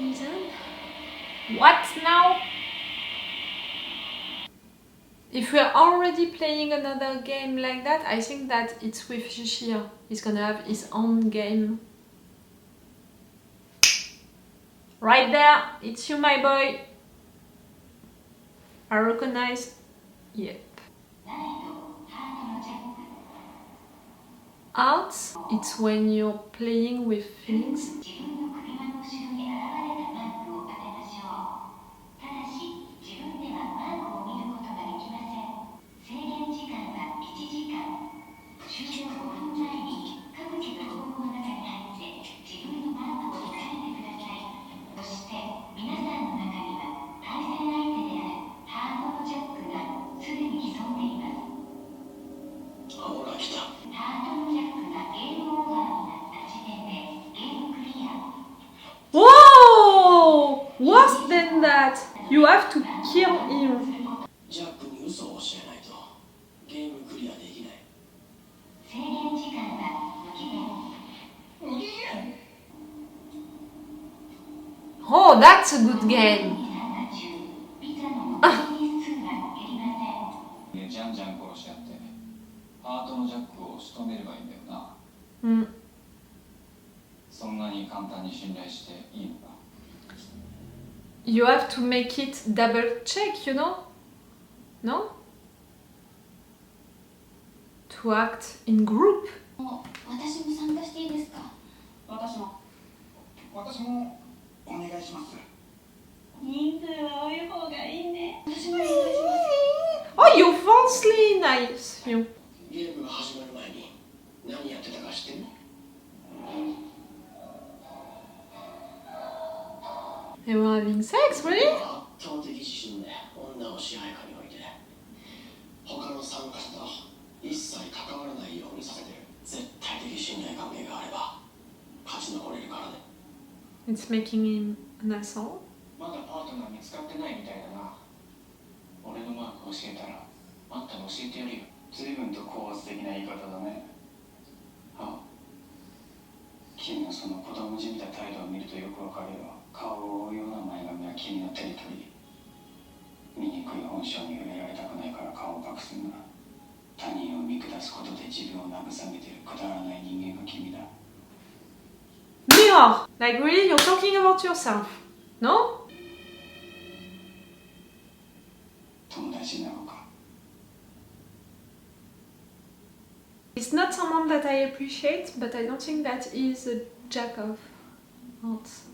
reason. What now? If we're already playing another game like that, I think that it's with Chishiya. He's gonna have his own game. Right there, it's you, my boy. I recognize. Yep. Art, it's when you're playing with things. Whoa! Worse than that! You have to kill him. Oh, that's a good game. You have to make it double check, you know? No? To act in group. Oh, you're falsely nice, you. They were having sex, really? It's making him an asshole. Mirror! Like really, you're talking about yourself, no? It's not someone that I appreciate, but I don't think that he's a jack of hearts.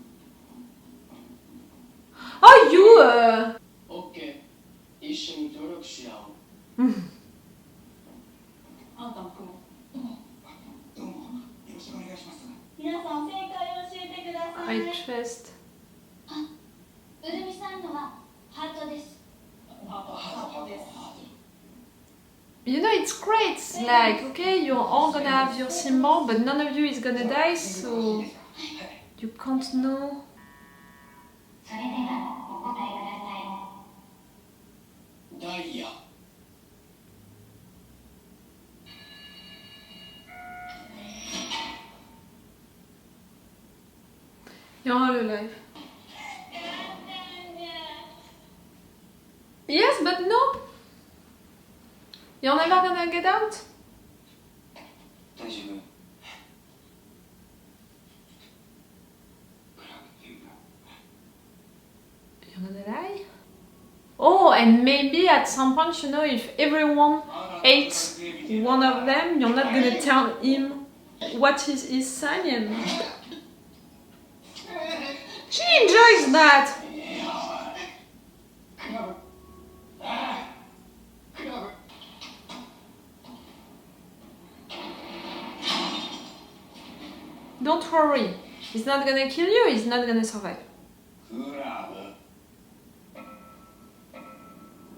Oh, you! Okay. I trust. You know, it's great. Like, okay, you're all gonna have your symbol, but none of you is gonna die, so you can't know. You're all alive. Yes, but no. You're never gonna get out. You're gonna die. Oh, and maybe at some point, you know, if everyone hates one of them, you're not gonna tell him what is his sign. She enjoys that. Don't worry, he's not gonna kill you, he's not gonna survive.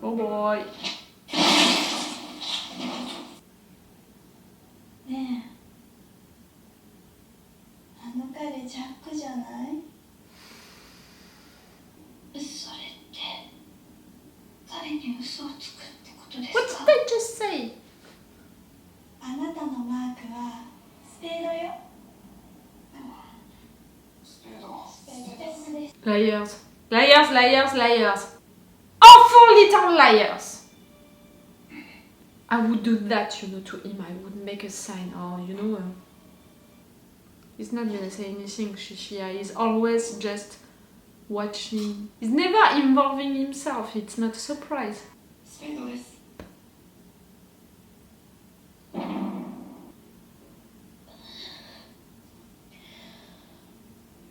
Oh boy. What did I just say? Liars. Liars, liars, liars. Awful little liars. I would do that, you know, to him. I would make a sign, or, you know... he's not gonna say anything, Chishiya. He's always just watching. He's never involving himself. It's not a surprise.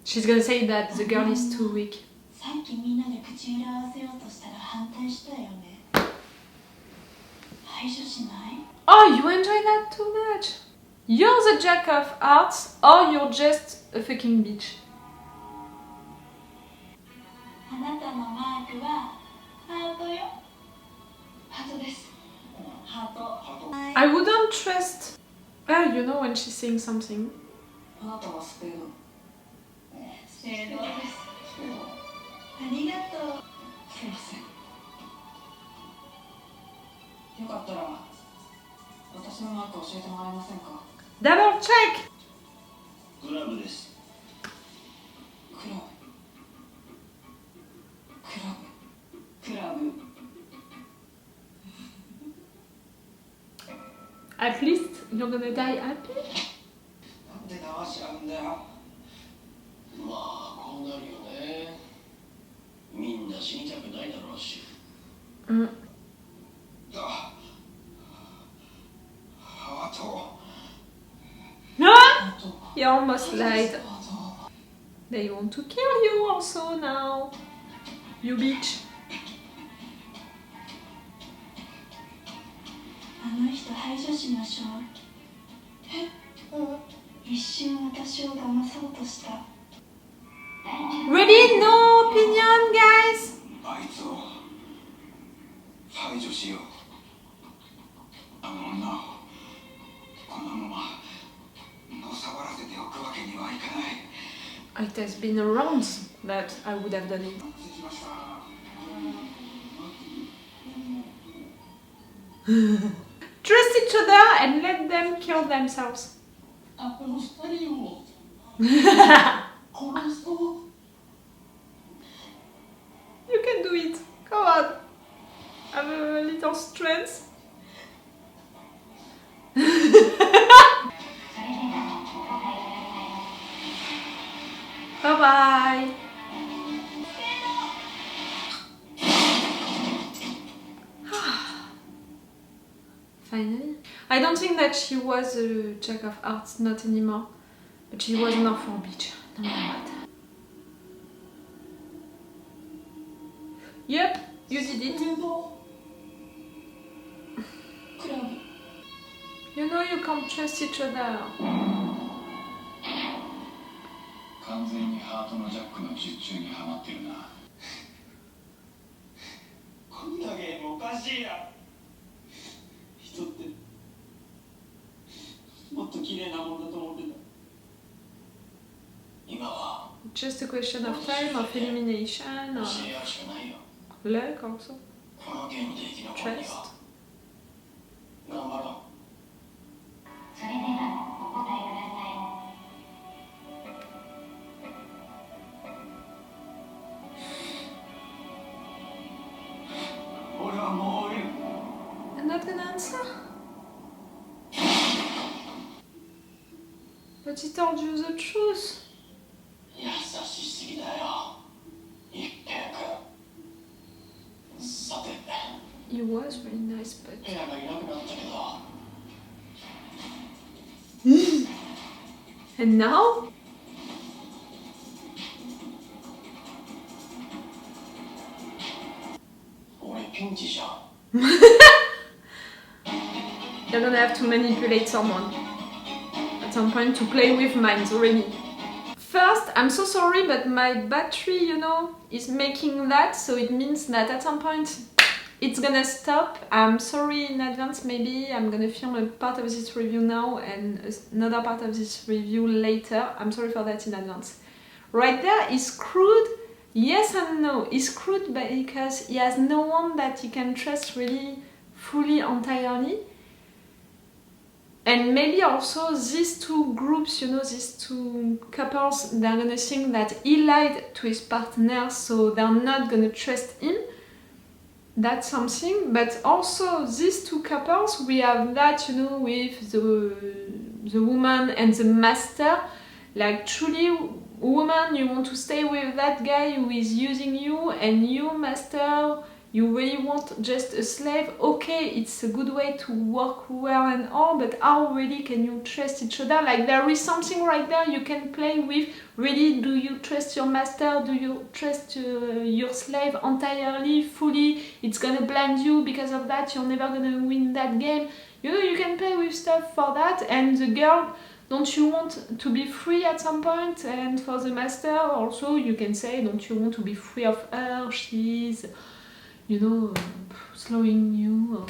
She's gonna say that the girl is too weak. Oh, you enjoy that too much. You're the jack of hearts, or you're just a fucking bitch. I wouldn't trust her, you know, when she's saying something. Double check! At least you're gonna die happy? He almost lied. They want to kill you also now. You bitch. Really? No opinion, guys? It has been around that I would have done it. Trust each other and let them kill themselves. You can do it. Come on. Have a little strength. Bye-bye. Finally. I don't think that she was a jack of hearts, not anymore. But she was an awful bitch, no matter what. Yep, you did it. You know you can't trust each other. Just a question of time, of elimination, or luck also. Trust. I'm not gonna answer. But he told you the truth. He was really nice, but... And now? You're gonna have to manipulate someone at some point to play with minds, really. First, I'm so sorry, but my battery, you know, is making that, so it means that at some point it's gonna stop. I'm sorry in advance, maybe I'm gonna film a part of this review now and another part of this review later. I'm sorry for that in advance. Right there is screwed. Yes and no. He's screwed because he has no one that he can trust really fully, entirely. And maybe also these two groups, you know, these two couples, they're gonna think that he lied to his partner, so they're not gonna trust him. That's something. But also these two couples, we have that, you know, with the woman and the master. Like truly, woman, you want to stay with that guy who is using you, and you, master, you really want just a slave. Okay, it's a good way to work well and all, but how really can you trust each other? Like there is something right there you can play with. Really, do you trust your master? Do you trust your slave entirely, fully? It's gonna blind you, because of that you're never gonna win that game. You know, you can play with stuff for that. And the girl, don't you want to be free at some point? And for the master also, you can say, don't you want to be free of her? She's, you know, slowing you or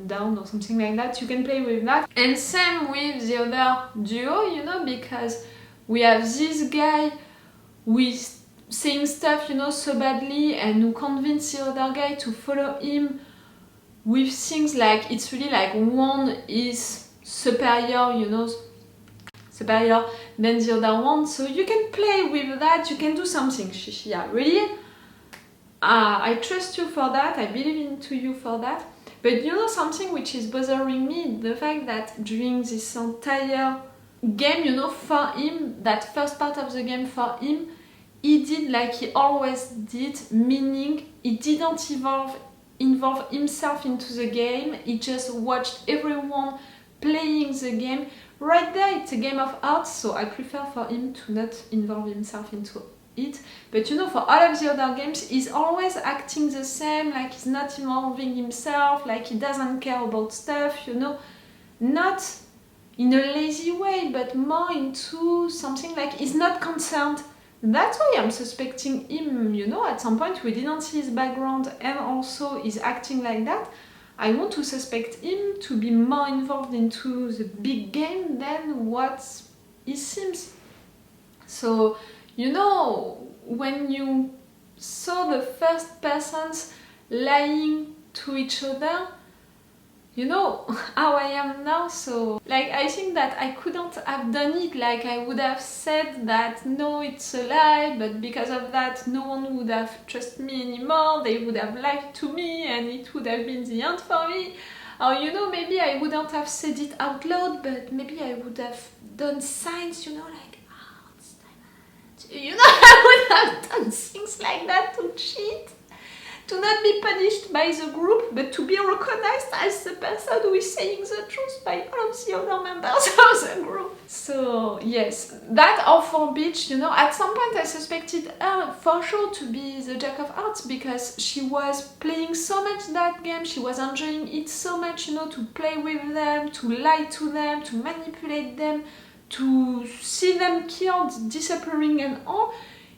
down or something like that. You can play with that. And same with the other duo, you know, because we have this guy who is saying stuff, you know, so badly, and who convince the other guy to follow him with things like, it's really like one is superior, you know, superior than the other one. So you can play with that, you can do something, Chishiya, really. I trust you for that, I believe into you for that. But you know something which is bothering me, the fact that during this entire game, you know, for him, that first part of the game for him, he did like he always did, meaning he didn't involve himself into the game, he just watched everyone playing the game. Right there, it's a game of art, so I prefer for him to not involve himself into it. But you know, for all of the other games, he's always acting the same, like he's not involving himself, like he doesn't care about stuff, you know, not in a lazy way, but more into something like he's not concerned. That's why I'm suspecting him, you know, at some point we didn't see his background and also he's acting like that. I want to suspect him to be more involved into the big game than what he seems. So, you know, when you saw the first persons lying to each other, you know how I am now, so like I think that I couldn't have done it. Like I would have said that no, it's a lie, but because of that no one would have trusted me anymore, they would have lied to me and it would have been the end for me. Or you know, maybe I wouldn't have said it out loud, but maybe I would have done signs, you know, like, oh, it's diamond. You know, I would have done things like that to cheat. To not be punished by the group, but to be recognized as the person who is saying the truth by all of the other members of the group. So yes, that awful bitch, you know, at some point I suspected her for sure to be the Jack of Hearts, because she was playing so much that game, she was enjoying it so much, you know, to play with them, to lie to them, to manipulate them, to see them killed, disappearing and all.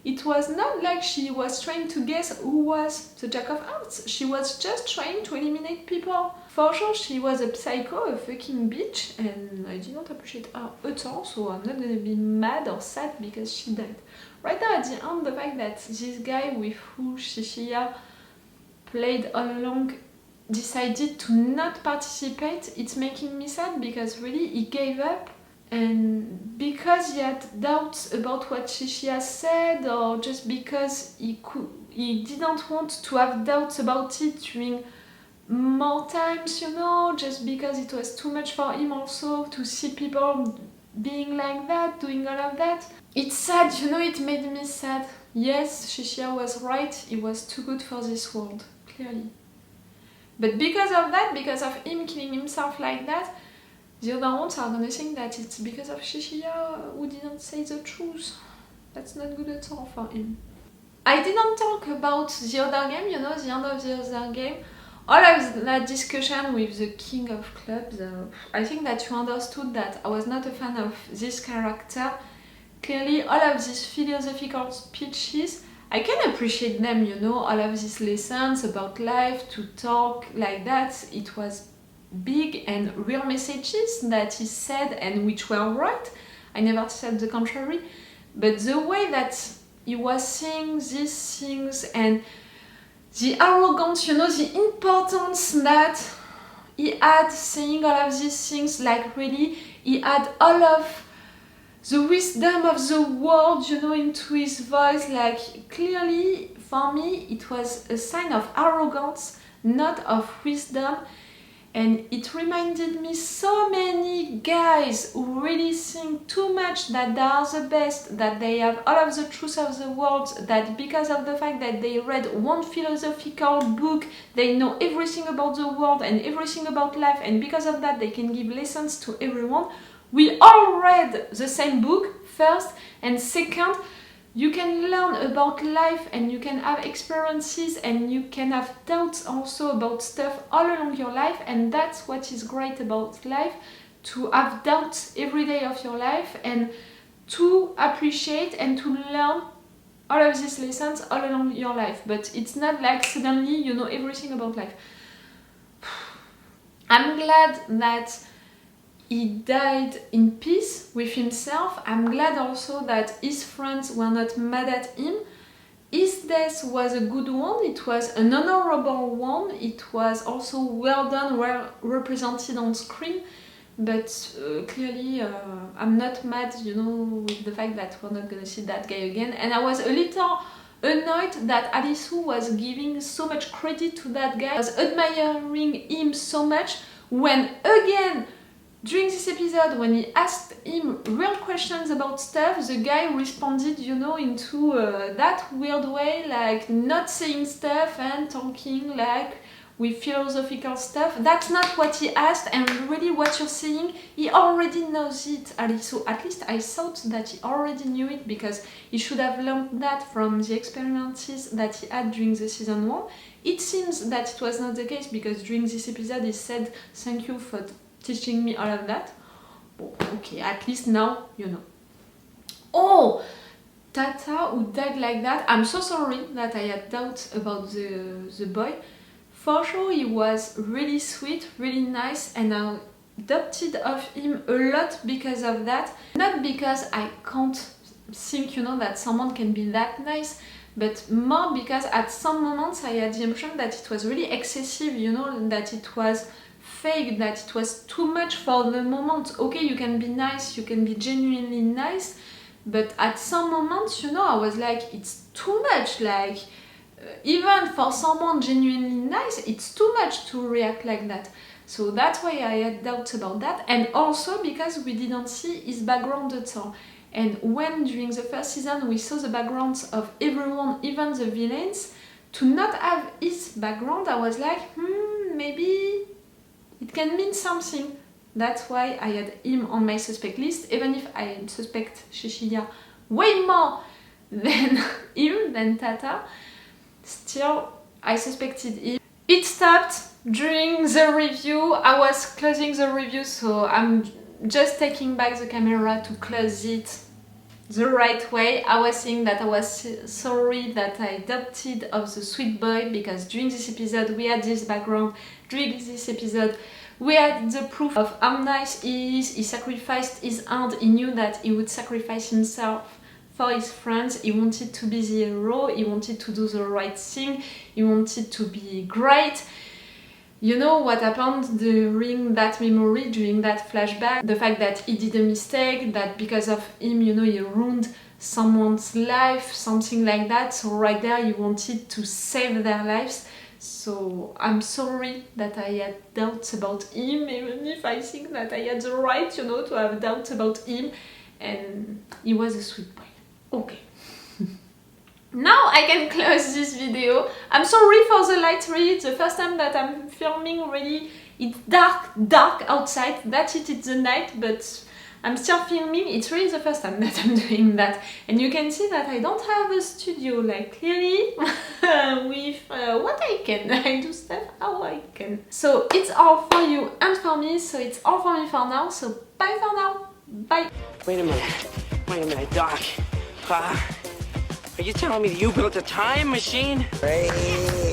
It was not like she was trying to guess who was the Jack of Hearts. She was just trying to eliminate people. For sure, she was a psycho, a fucking bitch, and I did not appreciate her at all, so I'm not gonna be mad or sad because she died. Right there at the end, the fact that this guy with who Chishiya played all along decided to not participate, it's making me sad, because really he gave up. And because he had doubts about what Chishiya said, or just because he didn't want to have doubts about it during more times, you know, just because it was too much for him also to see people being like that, doing all of that. It's sad, you know, it made me sad. Yes, Chishiya was right, he was too good for this world, clearly. But because of that, because of him killing himself like that, the other ones are gonna think that it's because of Chishiya who didn't say the truth. That's not good at all for him. I didn't talk about the other game, you know, the end of the other game. All of that discussion with the king of clubs, I think that you understood that I was not a fan of this character. Clearly, all of these philosophical speeches, I can appreciate them, you know, all of these lessons about life, to talk like that. It was big and real messages that he said, and which were right. I never said the contrary. But the way that he was saying these things, and the arrogance, you know, the importance that he had saying all of these things, like really, he had all of the wisdom of the world, you know, into his voice. Like, clearly, for me, it was a sign of arrogance, not of wisdom. And it reminded me so many guys who really think too much that they are the best, that they have all of the truth of the world, that because of the fact that they read one philosophical book, they know everything about the world and everything about life, and because of that they can give lessons to everyone. We all read the same book, first, and second, you can learn about life and you can have experiences and you can have doubts also about stuff all along your life, and that's what is great about life, to have doubts every day of your life and to appreciate and to learn all of these lessons all along your life. But it's not like suddenly you know everything about life. I'm glad that he died in peace with himself. I'm glad also that his friends were not mad at him. His death was a good one, it was an honorable one, it was also well done, well represented on screen, but clearly I'm not mad, you know, with the fact that we're not gonna see that guy again. And I was a little annoyed that Alisu was giving so much credit to that guy, I was admiring him so much, when again, during this episode, when he asked him real questions about stuff, the guy responded, you know, into that weird way, like not saying stuff and talking like with philosophical stuff. That's not what he asked, and really what you're saying, he already knows it, Ali. So at least I thought that he already knew it, because he should have learned that from the experiences that he had during the season 1. It seems that it was not the case, because during this episode he said, "Thank you for teaching me all of that." Well, okay, at least now you know. Oh, Tata who died like that. I'm so sorry that I had doubts about the boy. For sure he was really sweet, really nice, and I adopted of him a lot because of that. Not because I can't think, you know, that someone can be that nice, but more because at some moments I had the impression that it was really excessive, you know, that it was fake, that it was too much for the moment. Okay, you can be nice, you can be genuinely nice, but at some moments, you know, I was like, it's too much, like even for someone genuinely nice, it's too much to react like that. So that's why I had doubts about that, and also because we didn't see his background at all. And when during the first season we saw the backgrounds of everyone, even the villains, to not have his background, I was like, maybe it can mean something. That's why I had him on my suspect list, even if I suspect Chishiya way more than him, than Tata. Still, I suspected him. It stopped during the review. I was closing the review, so I'm just taking back the camera to close it the right way. I was saying that I was sorry that I adopted of the sweet boy, because during this episode we had this background. During this episode we had the proof of how nice he is. He sacrificed his hand. He knew that he would sacrifice himself for his friends. He wanted to be the hero. He wanted to do the right thing. He wanted to be great. You know what happened during that memory, during that flashback? The fact that he did a mistake, that because of him, you know, he ruined someone's life, something like that. So right there, he wanted to save their lives. So I'm sorry that I had doubts about him, even if I think that I had the right, you know, to have doubts about him. And he was a sweet boy. Okay. Now I can close this video. I'm sorry for the light read. The first time that I'm filming, really, it's dark outside. That's it, it's the night, but I'm still filming. It's really the first time that I'm doing that. And you can see that I don't have a studio, like clearly, with what I can. I do stuff how I can. So it's all for you and for me, so it's all for me for now. So bye for now. Bye. Wait a minute, Doc. Are you telling me that you built a time machine? Great.